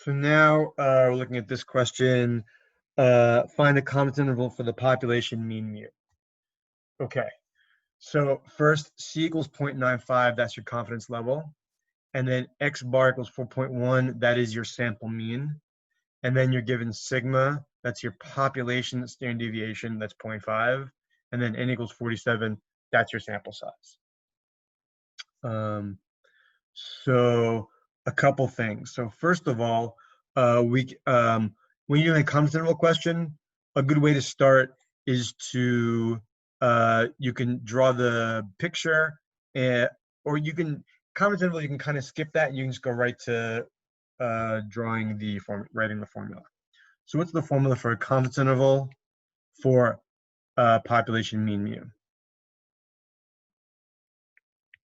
So now we're looking at this question. Find the confidence interval for the population mean mu. Okay, so first C equals 0.95, that's your confidence level. And then X bar equals 4.1, that is your sample mean. And then you're given sigma, that's your population standard deviation, that's 0.5. And then N equals 47, that's your sample size. So a couple things. So first of all, when you're doing a confidence interval question, a good way to start is to you can draw the picture, or you can confidence interval. You can kind of skip that, and you can just go right to writing the formula. So what's the formula for a confidence interval for population mean mu?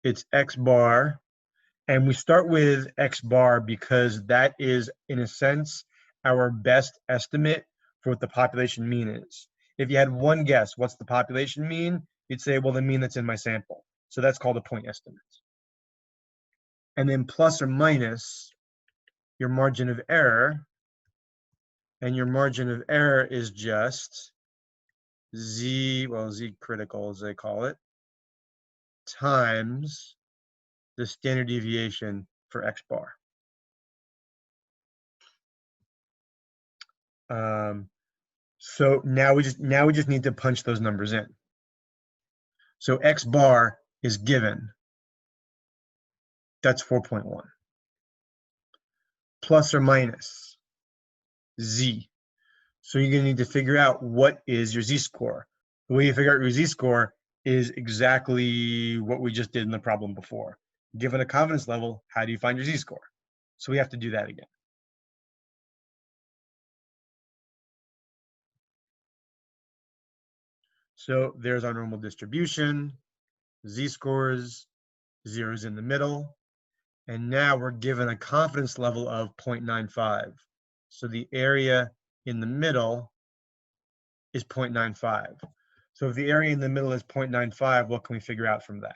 It's X bar. And we start with X bar because that is, in a sense, our best estimate for what the population mean is. If you had one guess, what's the population mean? You'd say, well, the mean that's in my sample. So that's called a point estimate. And then plus or minus your margin of error. And your margin of error is just Z critical, as they call it, times the standard deviation for X bar. So now we just need to punch those numbers in. So X bar is given. That's 4.1. Plus or minus Z. So you're going to need to figure out what is your Z-score. The way you figure out your Z-score is exactly what we just did in the problem before. Given a confidence level, how do you find your Z-score? So we have to do that again. So there's our normal distribution, Z-scores, 0 is in the middle. And now we're given a confidence level of 0.95. So the area in the middle is 0.95. So if the area in the middle is 0.95, what can we figure out from that?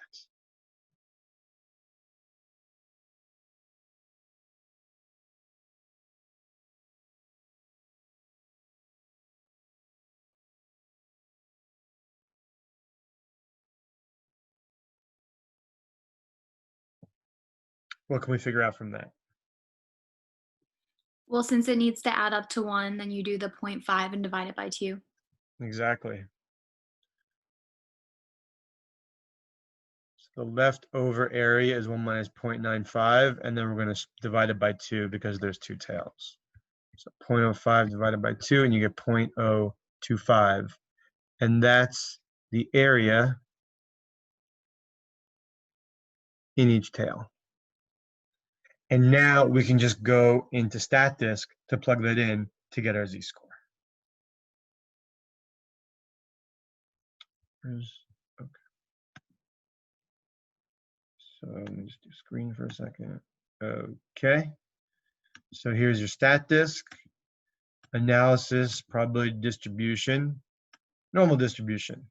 What can we figure out from that? Well, since it needs to add up to 1, then you do the 0.5 and divide it by 2. Exactly. So the leftover area is 1 minus 0.95, and then we're going to divide it by 2 because there's 2 tails. So 0.05 divided by 2, and you get 0.025. And that's the area in each tail. And now we can just go into StatDisk to plug that in to get our Z-score. Okay. So let me just do screen for a second. Okay. So here's your StatDisk. Analysis, probability distribution, normal distribution.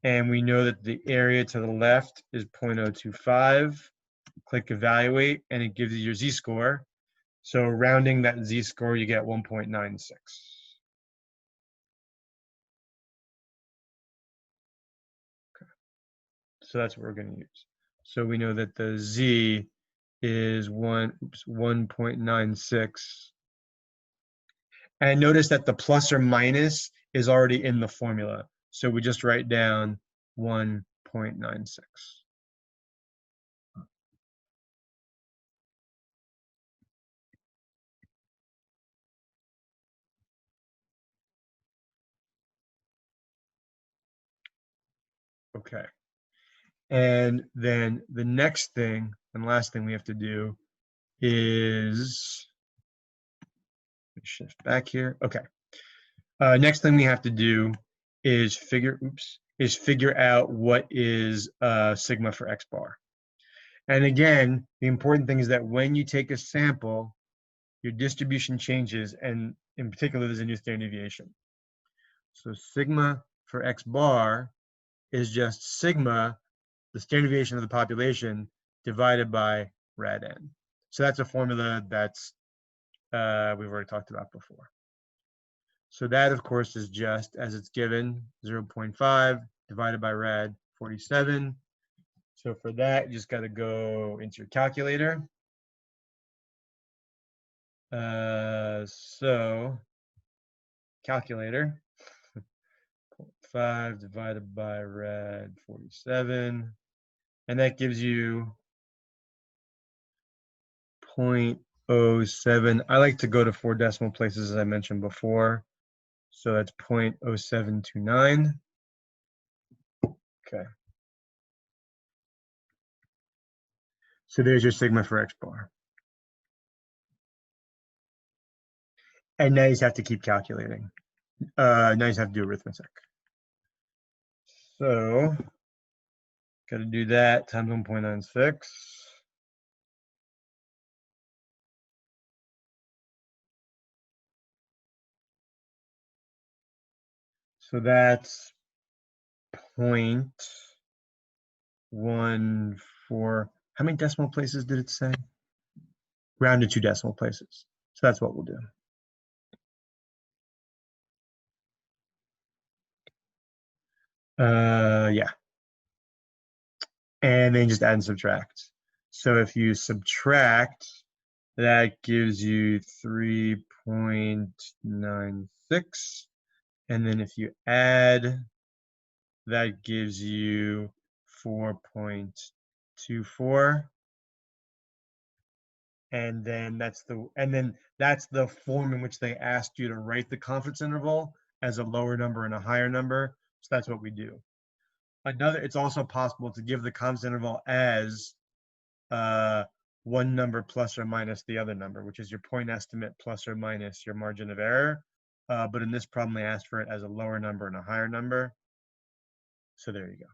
And we know that the area to the left is 0.025. Click evaluate, and it gives you your Z-score. So rounding that Z-score, you get 1.96. Okay. So that's what we're going to use. So we know that the Z is 1.96. And notice that the plus or minus is already in the formula. So we just write down 1.96. Okay. And then the next thing and last thing we have to do is shift back here. Okay. Next thing we have to do is figure out what is sigma for X bar. And again, the important thing is that when you take a sample, your distribution changes, and in particular, there's a new standard deviation. So sigma for X bar is just sigma, the standard deviation of the population, divided by rad n. So that's a formula that's we've already talked about before. So that, of course, is just as it's given, 0.5 divided by rad 47. So for that, you just got to go into your calculator. So calculator, 0.5 divided by rad 47. And that gives you 0.07. I like to go to 4 decimal places, as I mentioned before. So that's 0.0729. Okay. So there's your sigma for X bar. And now you just have to keep calculating. Now you just have to do arithmetic. So got to do that times 1.96. So that's 0.14. How many decimal places did it say? Round to 2 decimal places. So that's what we'll do. Yeah. And then just add and subtract. So if you subtract, that gives you 3.96. And then if you add, that gives you 4.24. And then that's the form in which they asked you to write the confidence interval as a lower number and a higher number. So that's what we do. It's also possible to give the confidence interval as one number plus or minus the other number, which is your point estimate plus or minus your margin of error. But in this problem, they asked for it as a lower number and a higher number. So there you go.